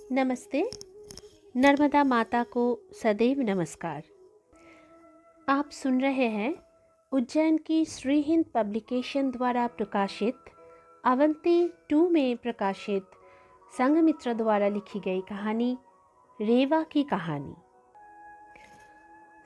नमस्ते। नर्मदा माता को सदैव नमस्कार। आप सुन रहे हैं उज्जैन की श्री हिंद पब्लिकेशन द्वारा प्रकाशित अवंती 2 में प्रकाशित संघमित्रा द्वारा लिखी गई कहानी रेवा की कहानी।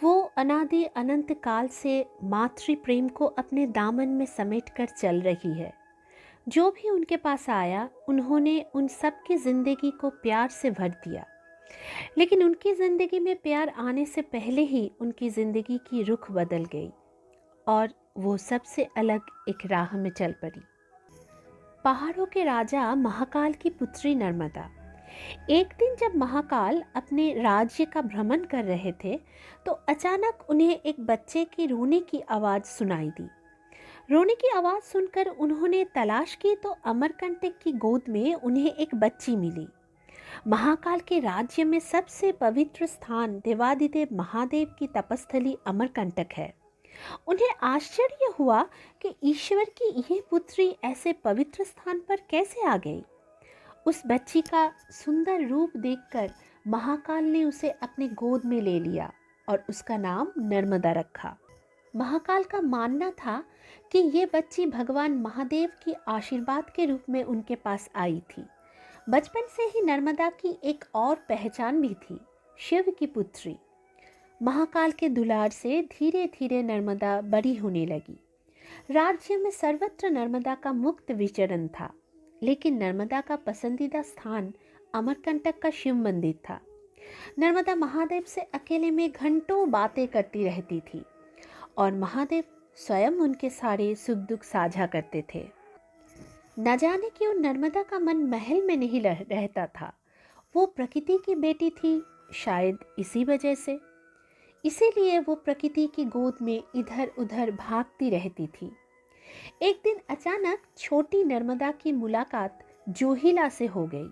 वो अनादि अनंत काल से मातृ प्रेम को अपने दामन में समेटकर चल रही है। जो भी उनके पास आया उन्होंने उन सब की जिंदगी को प्यार से भर दिया। लेकिन उनकी ज़िंदगी में प्यार आने से पहले ही उनकी ज़िंदगी की रुख बदल गई और वो सबसे अलग एक राह में चल पड़ी। पहाड़ों के राजा महाकाल की पुत्री नर्मदा। एक दिन जब महाकाल अपने राज्य का भ्रमण कर रहे थे तो अचानक उन्हें एक बच्चे की रोने की आवाज़ सुनाई दी। रोने की आवाज़ सुनकर उन्होंने तलाश की तो अमरकंटक की गोद में उन्हें एक बच्ची मिली। महाकाल के राज्य में सबसे पवित्र स्थान देवादिदेव महादेव की तपस्थली अमरकंटक है। उन्हें आश्चर्य हुआ कि ईश्वर की यह पुत्री ऐसे पवित्र स्थान पर कैसे आ गई। उस बच्ची का सुंदर रूप देखकर महाकाल ने उसे अपने गोद में ले लिया और उसका नाम नर्मदा रखा। महाकाल का मानना था कि ये बच्ची भगवान महादेव की आशीर्वाद के रूप में उनके पास आई थी। बचपन से ही नर्मदा की एक और पहचान भी थी, शिव की पुत्री। महाकाल के दुलार से धीरे धीरे नर्मदा बड़ी होने लगी। राज्य में सर्वत्र नर्मदा का मुक्त विचरण था, लेकिन नर्मदा का पसंदीदा स्थान अमरकंटक का शिव मंदिर था। नर्मदा महादेव से अकेले में घंटों बातें करती रहती थी और महादेव स्वयं उनके सारे सुख दुख साझा करते थे। न जाने क्यों नर्मदा का मन महल में नहीं रहता था। वो प्रकृति की बेटी थी, शायद इसी वजह से। इसीलिए वो प्रकृति की गोद में इधर उधर भागती रहती थी। एक दिन अचानक छोटी नर्मदा की मुलाकात जोहिला से हो गई।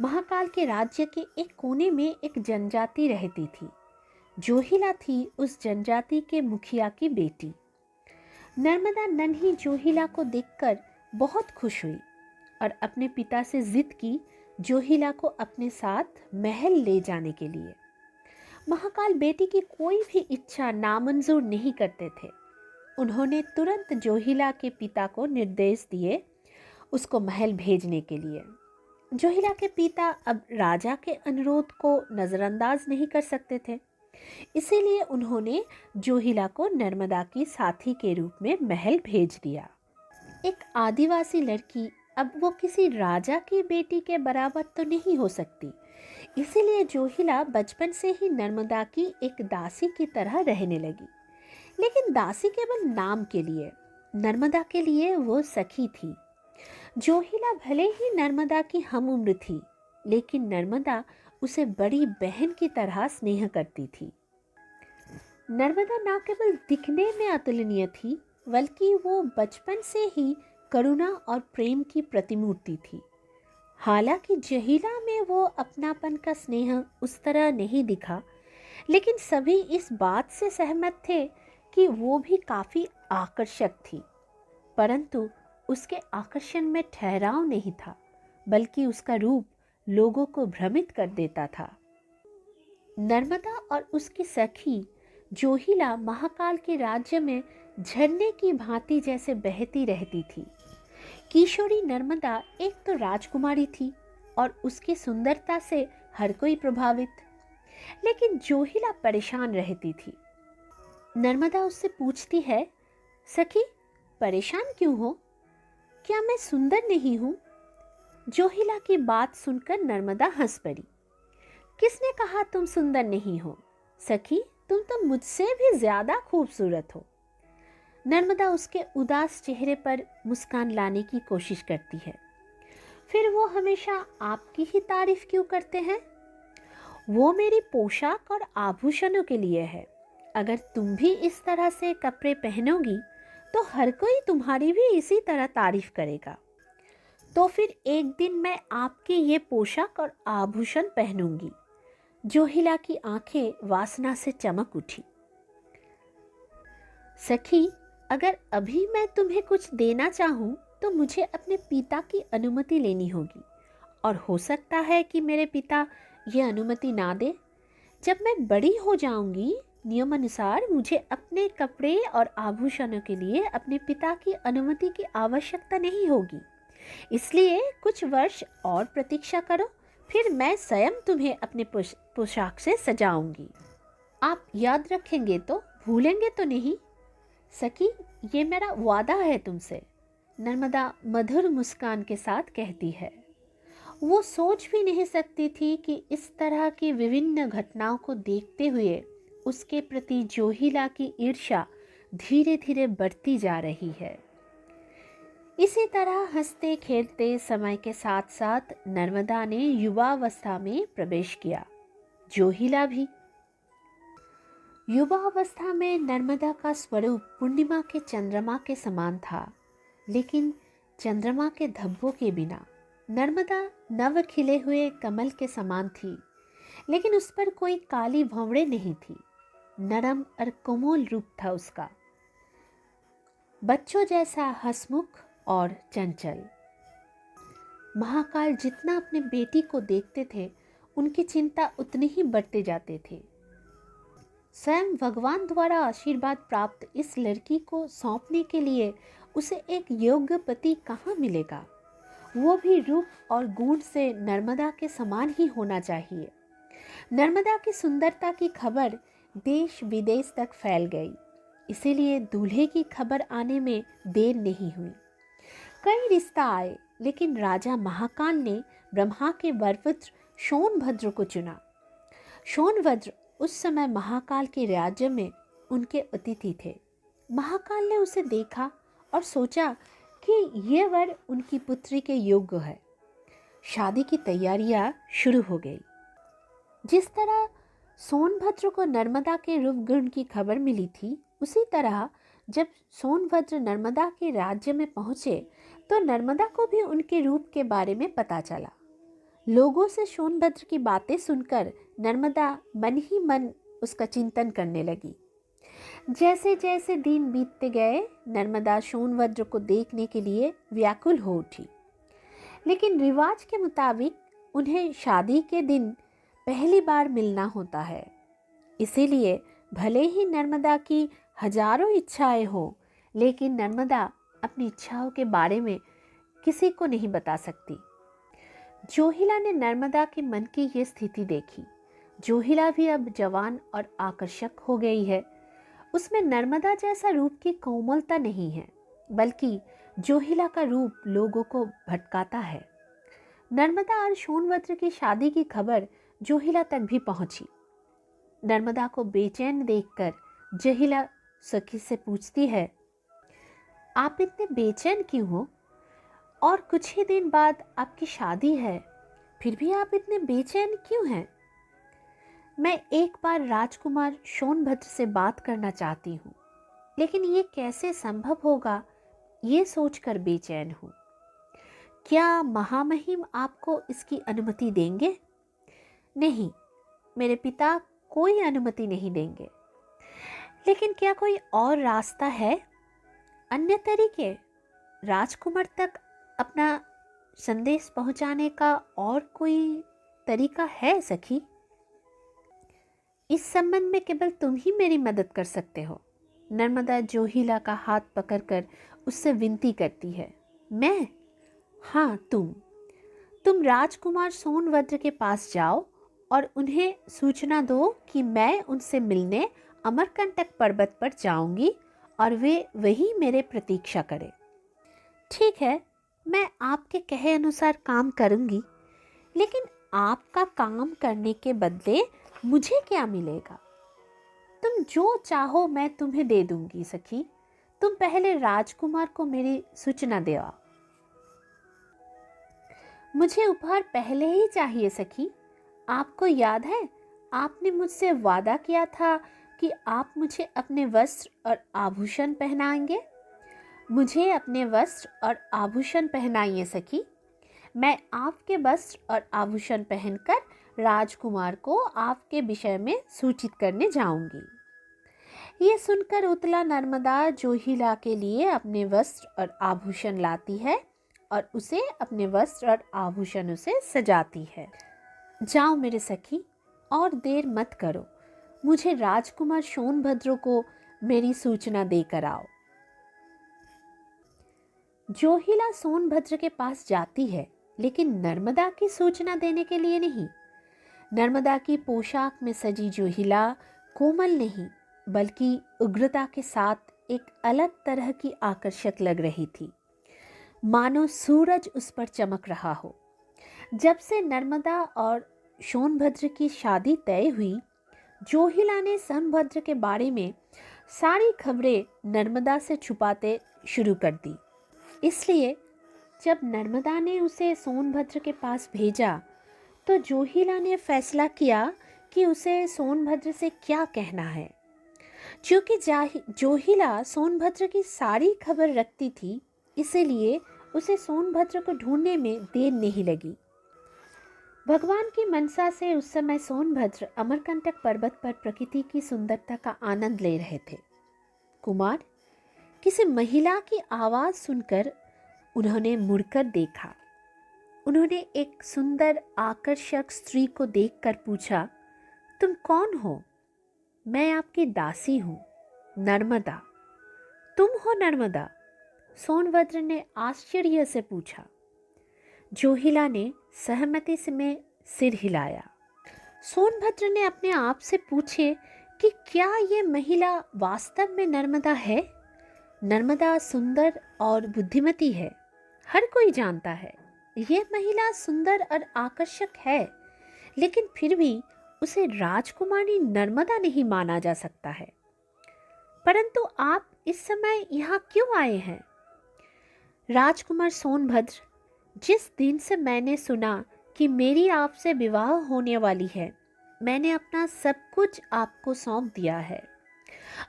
महाकाल के राज्य के एक कोने में एक जनजाति रहती थी। जोहिला थी उस जनजाति के मुखिया की बेटी। नर्मदा नन्ही जोहिला को देखकर बहुत खुश हुई और अपने पिता से जिद की जोहिला को अपने साथ महल ले जाने के लिए। महाकाल बेटी की कोई भी इच्छा नामंजूर नहीं करते थे। उन्होंने तुरंत जोहिला के पिता को निर्देश दिए उसको महल भेजने के लिए। जोहिला के पिता अब राजा के अनुरोध को नज़रअंदाज नहीं कर सकते थे, इसीलिए उन्होंने जोहिला को नर्मदा की साथी के रूप में महल भेज दिया। एक आदिवासी लड़की अब वो किसी राजा की बेटी के बराबर तो नहीं हो सकती, इसीलिए जोहिला बचपन से ही नर्मदा की एक दासी की तरह रहने लगी। लेकिन दासी केवल नाम के लिए, नर्मदा के लिए वो सखी थी। जोहिला भले ही नर्मदा की हम उम्र थी, लेकिन नर्मदा उसे बड़ी बहन की तरह स्नेह करती थी। नर्मदा न केवल दिखने में अतुलनीय थी, बल्कि वो बचपन से ही करुणा और प्रेम की प्रतिमूर्ति थी। हालांकि जोहिला में वो अपनापन का स्नेह उस तरह नहीं दिखा, लेकिन सभी इस बात से सहमत थे कि वो भी काफ़ी आकर्षक थी। परंतु उसके आकर्षण में ठहराव नहीं था, बल्कि उसका रूप लोगों को भ्रमित कर देता था। नर्मदा और उसकी सखी जोहिला महाकाल के राज्य में झरने की भांति जैसे बहती रहती थी। किशोरी नर्मदा एक तो राजकुमारी थी और उसकी सुंदरता से हर कोई प्रभावित, लेकिन जोहिला परेशान रहती थी। नर्मदा उससे पूछती है, सखी परेशान क्यों हो? क्या मैं सुंदर नहीं हूँ? जोहिला की बात सुनकर नर्मदा हंस पड़ी। किसने कहा तुम सुंदर नहीं हो? सखी तुम तो मुझसे भी ज्यादा खूबसूरत हो। नर्मदा उसके उदास चेहरे पर मुस्कान लाने की कोशिश करती है। फिर वो हमेशा आपकी ही तारीफ क्यों करते हैं? वो मेरी पोशाक और आभूषणों के लिए है। अगर तुम भी इस तरह से कपड़े पहनोगी तो हर कोई तुम्हारी भी इसी तरह तारीफ करेगा। तो फिर एक दिन मैं आपके ये पोशाक और आभूषण पहनूंगी। जोहिला की आंखें वासना से चमक उठी। सखी अगर अभी मैं तुम्हें कुछ देना चाहूँ तो मुझे अपने पिता की अनुमति लेनी होगी और हो सकता है कि मेरे पिता ये अनुमति ना दे। जब मैं बड़ी हो जाऊंगी, नियमानुसार मुझे अपने कपड़े और आभूषणों के लिए अपने पिता की अनुमति की आवश्यकता नहीं होगी। इसलिए कुछ वर्ष और प्रतीक्षा करो, फिर मैं स्वयं तुम्हें अपने पोशाक से सजाऊंगी। आप याद रखेंगे तो, भूलेंगे तो नहीं? सखी, ये मेरा वादा है तुमसे, नर्मदा मधुर मुस्कान के साथ कहती है। वो सोच भी नहीं सकती थी कि इस तरह की विभिन्न घटनाओं को देखते हुए उसके प्रति जोहिला की ईर्ष्या धीरे धीरे बढ़ती जा रही है। इसी तरह हंसते खेलते समय के साथ साथ नर्मदा ने युवावस्था में प्रवेश किया, जोहिला भी। युवावस्था में नर्मदा का स्वरूप पूर्णिमा के चंद्रमा के समान था, लेकिन चंद्रमा के धब्बों के बिना। नर्मदा नव खिले हुए कमल के समान थी, लेकिन उस पर कोई काली भंवड़े नहीं थी। नरम और कोमल रूप था उसका, बच्चों जैसा हंसमुख और चंचल। महाकाल जितना अपने बेटी को देखते थे, उनकी चिंता उतनी ही बढ़ते जाते थे। स्वयं भगवान द्वारा आशीर्वाद प्राप्त इस लड़की को सौंपने के लिए उसे एक योग्य पति कहाँ मिलेगा? वो भी रूप और गुण से नर्मदा के समान ही होना चाहिए। नर्मदा की सुंदरता की खबर देश विदेश तक फैल गई, इसीलिए दूल्हे की खबर आने में देर नहीं हुई। कई रिश्ता आए, लेकिन राजा महाकाल ने ब्रह्मा के वरपुत्र सोनभद्र को चुना। सोनभद्र उस समय महाकाल के राज्य में उनके अतिथि थे। महाकाल ने उसे देखा और सोचा कि ये वर उनकी पुत्री के योग्य है। शादी की तैयारियां शुरू हो गई। जिस तरह सोनभद्र को नर्मदा के रूप गुण की खबर मिली थी, उसी तरह जब सोनभद्र नर्मदा के राज्य में पहुंचे तो नर्मदा को भी उनके रूप के बारे में पता चला। लोगों से सोनभद्र की बातें सुनकर नर्मदा मन ही मन उसका चिंतन करने लगी। जैसे जैसे दिन बीतते गए, नर्मदा सोनभद्र को देखने के लिए व्याकुल हो उठी। लेकिन रिवाज के मुताबिक उन्हें शादी के दिन पहली बार मिलना होता है, इसीलिए भले ही नर्मदा की हजारों इच्छाएं हो, लेकिन नर्मदा अपनी इच्छाओं के बारे में किसी को नहीं बता सकती। जोहिला ने नर्मदा के मन की ये स्थिति देखी। जोहिला भी अब जवान और आकर्षक हो गई है। उसमें नर्मदा जैसा रूप की कोमलता नहीं है, बल्कि जोहिला का रूप लोगों को भटकाता है। नर्मदा और सोनभद्र की शादी की खबर जोहिला तक भी पहुंची। नर्मदा को बेचैन देखकर जोहिला सखी से पूछती है, आप इतने बेचैन क्यों हो? और कुछ ही दिन बाद आपकी शादी है, फिर भी आप इतने बेचैन क्यों हैं? मैं एक बार राजकुमार सोनभद्र से बात करना चाहती हूँ, लेकिन ये कैसे संभव होगा, ये सोचकर बेचैन हूँ। क्या महामहिम आपको इसकी अनुमति देंगे? नहीं, मेरे पिता कोई अनुमति नहीं देंगे। लेकिन क्या कोई और रास्ता है, अन्य तरीके? राजकुमार तक अपना संदेश पहुंचाने का और कोई तरीका है सखी? इस संबंध में केवल तुम ही मेरी मदद कर सकते हो। नर्मदा जोहिला का हाथ पकड़कर उससे विनती करती है। मैं? हाँ, तुम राजकुमार सोनभद्र के पास जाओ और उन्हें सूचना दो कि मैं उनसे मिलने अमरकंटक पर्वत पर जाऊंगी और वे वहीं मेरे प्रतीक्षा करें। ठीक है, मैं आपके कहे अनुसार काम करूंगी, लेकिन आपका काम करने के बदले मुझे क्या मिलेगा? तुम जो चाहो मैं तुम्हें दे दूंगी सखी। तुम पहले राजकुमार को मेरी सूचना दे आओ। मुझे उपहार पहले ही चाहिए सखी। आपको याद है, आपने मुझसे वादा किया था कि आप मुझे अपने वस्त्र और आभूषण पहनाएंगे। मुझे अपने वस्त्र और आभूषण पहनाइए सखी। मैं आपके वस्त्र और आभूषण पहनकर राजकुमार को आपके विषय में सूचित करने जाऊंगी। ये सुनकर उतला नर्मदा जोहिला के लिए अपने वस्त्र और आभूषण लाती है और उसे अपने वस्त्र और आभूषणों से सजाती है। जाओ मेरे सखी, और देर मत करो, मुझे राजकुमार सोनभद्र को मेरी सूचना देकर आओ। जोहिला सोनभद्र के पास जाती है, लेकिन नर्मदा की सूचना देने के लिए नहीं। नर्मदा की पोशाक में सजी जोहिला कोमल नहीं, बल्कि उग्रता के साथ एक अलग तरह की आकर्षक लग रही थी, मानो सूरज उस पर चमक रहा हो। जब से नर्मदा और सोनभद्र की शादी तय हुई, जोहिला ने सोनभद्र के बारे में सारी खबरें नर्मदा से छुपाते शुरू कर दी। इसलिए जब नर्मदा ने उसे सोनभद्र के पास भेजा, तो जोहिला ने फैसला किया कि उसे सोनभद्र से क्या कहना है। क्योंकि जोहिला सोनभद्र की सारी खबर रखती थी, इसीलिए उसे सोनभद्र को ढूंढने में देर नहीं लगी। भगवान की मनसा से उस समय सोनभद्र अमरकंटक पर्वत पर प्रकृति की सुंदरता का आनंद ले रहे थे। कुमार, किसी महिला की आवाज़ सुनकर उन्होंने मुड़कर देखा। उन्होंने एक सुंदर आकर्षक स्त्री को देखकर पूछा, तुम कौन हो? मैं आपकी दासी हूँ, नर्मदा। तुम हो नर्मदा? सोनभद्र ने आश्चर्य से पूछा। जोहिला ने सहमति से में सिर हिलाया। सोनभद्र ने अपने आप से पूछे कि क्या ये महिला वास्तव में नर्मदा है? नर्मदा सुंदर और बुद्धिमती है, हर कोई जानता है। ये महिला सुंदर और आकर्षक है, लेकिन फिर भी उसे राजकुमारी नर्मदा नहीं माना जा सकता है। परंतु आप इस समय यहाँ क्यों आए हैं? राजकुमार सोनभद्र, जिस दिन से मैंने सुना कि मेरी आपसे विवाह होने वाली है, मैंने अपना सब कुछ आपको सौंप दिया है।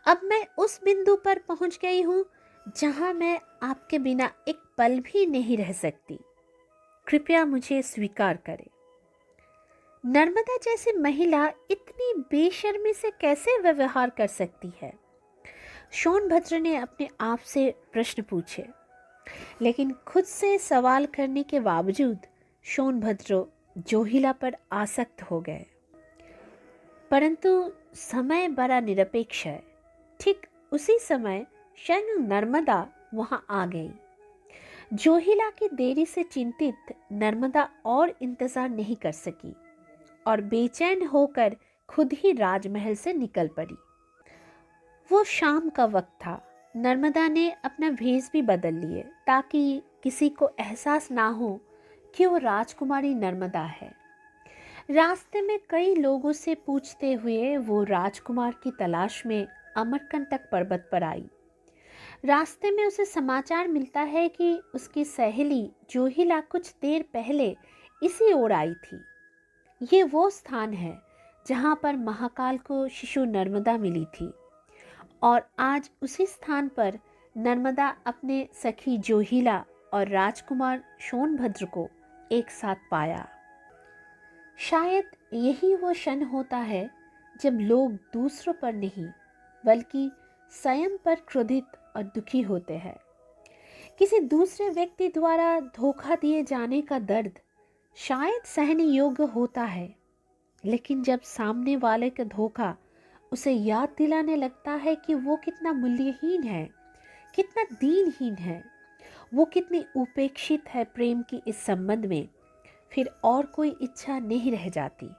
अब मैं उस बिंदु पर पहुंच गई हूं जहां मैं आपके बिना एक पल भी नहीं रह सकती। कृपया मुझे स्वीकार करें। नर्मदा जैसी महिला इतनी बेशर्मी से कैसे व्यवहार कर सकती है? सोनभद्र ने अपने आप से प्रश्न पूछे, लेकिन खुद से सवाल करने के बावजूद सोनभद्र जोहिला पर आसक्त हो गए। परंतु समय बड़ा निरपेक्ष है। ठीक उसी समय स्वयं नर्मदा वहां आ गई। जोहिला की देरी से चिंतित नर्मदा और इंतजार नहीं कर सकी और बेचैन होकर खुद ही राजमहल से निकल पड़ी। वो शाम का वक्त था। नर्मदा ने अपना भेष भी बदल लिए ताकि किसी को एहसास ना हो कि वो राजकुमारी नर्मदा है। रास्ते में कई लोगों से पूछते हुए वो राजकुमार की तलाश में अमरकंटक पर्वत पर आई। रास्ते में उसे समाचार मिलता है कि उसकी सहेली जोहिला कुछ देर पहले इसी ओर आई थी। ये वो स्थान है जहाँ पर महाकाल को शिशु नर्मदा मिली थी, और आज उसी स्थान पर नर्मदा अपने सखी जोहिला और राजकुमार सोनभद्र को एक साथ पाया। शायद यही वो क्षण होता है जब लोग दूसरों पर नहीं बल्कि स्वयं पर क्रोधित और दुखी होते हैं। किसी दूसरे व्यक्ति द्वारा धोखा दिए जाने का दर्द शायद सहने योग्य होता है, लेकिन जब सामने वाले का धोखा उसे याद दिलाने लगता है कि वो कितना मूल्यहीन है, कितना दीनहीन है, वो कितनी उपेक्षित है प्रेम की इस संबंध में, फिर और कोई इच्छा नहीं रह जाती।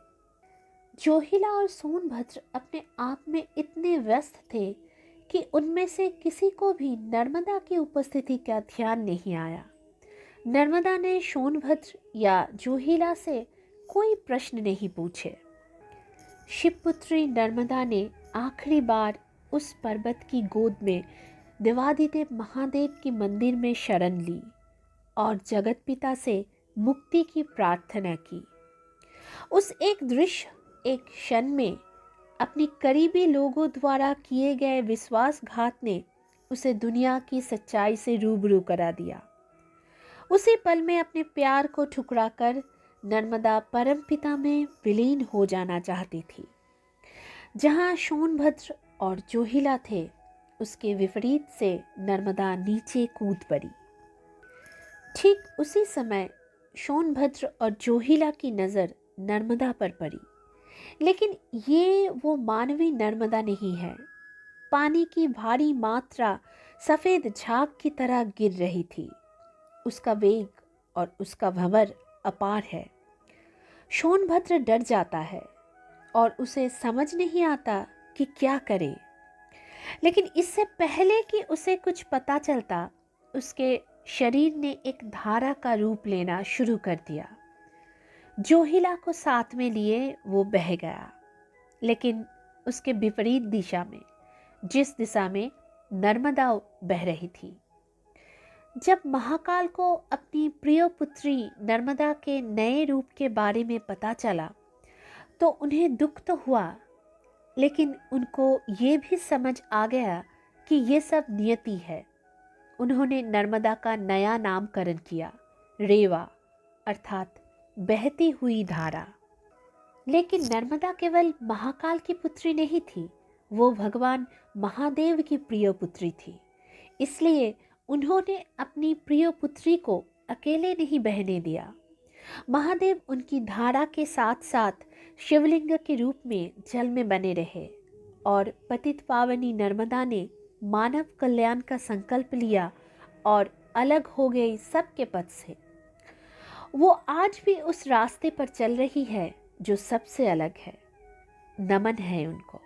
जोहिला और सोनभद्र अपने आप में इतने व्यस्त थे कि उनमें से किसी को भी नर्मदा की उपस्थिति का ध्यान नहीं आया। नर्मदा ने सोनभद्र या जोहिला से कोई प्रश्न नहीं पूछे। शिवपुत्री नर्मदा ने आखिरी बार उस पर्वत की गोद में देवादिदेव महादेव की मंदिर में शरण ली और जगत पिता से मुक्ति की प्रार्थना की। उस एक दृश्य, एक क्षण में अपनी करीबी लोगों द्वारा किए गए विश्वासघात ने उसे दुनिया की सच्चाई से रूबरू करा दिया। उसी पल में अपने प्यार को ठुकराकर नर्मदा परमपिता में विलीन हो जाना चाहती थी। जहाँ सोनभद्र और जोहिला थे, उसके विपरीत से नर्मदा नीचे कूद पड़ी। ठीक उसी समय सोनभद्र और जोहिला की नज़र नर्मदा पर पड़ी, लेकिन ये वो मानवीय नर्मदा नहीं है। पानी की भारी मात्रा सफ़ेद झाग की तरह गिर रही थी। उसका वेग और उसका भंवर अपार है। सोनभद्र डर जाता है और उसे समझ नहीं आता कि क्या करे। लेकिन इससे पहले कि उसे कुछ पता चलता, उसके शरीर ने एक धारा का रूप लेना शुरू कर दिया। जोहिला को साथ में लिए वो बह गया, लेकिन उसके विपरीत दिशा में, जिस दिशा में नर्मदा बह रही थी। जब महाकाल को अपनी प्रिय पुत्री नर्मदा के नए रूप के बारे में पता चला तो उन्हें दुख तो हुआ, लेकिन उनको ये भी समझ आ गया कि ये सब नियति है। उन्होंने नर्मदा का नया नामकरण किया, रेवा, अर्थात बहती हुई धारा। लेकिन नर्मदा केवल महाकाल की पुत्री नहीं थी, वो भगवान महादेव की प्रिय पुत्री थी। इसलिए उन्होंने अपनी प्रिय पुत्री को अकेले नहीं बहने दिया। महादेव उनकी धारा के साथ साथ शिवलिंग के रूप में जल में बने रहे और पतित पावनी नर्मदा ने मानव कल्याण का संकल्प लिया और अलग हो गई सबके पथ से। वो आज भी उस रास्ते पर चल रही है जो सबसे अलग है। नमन है उनको।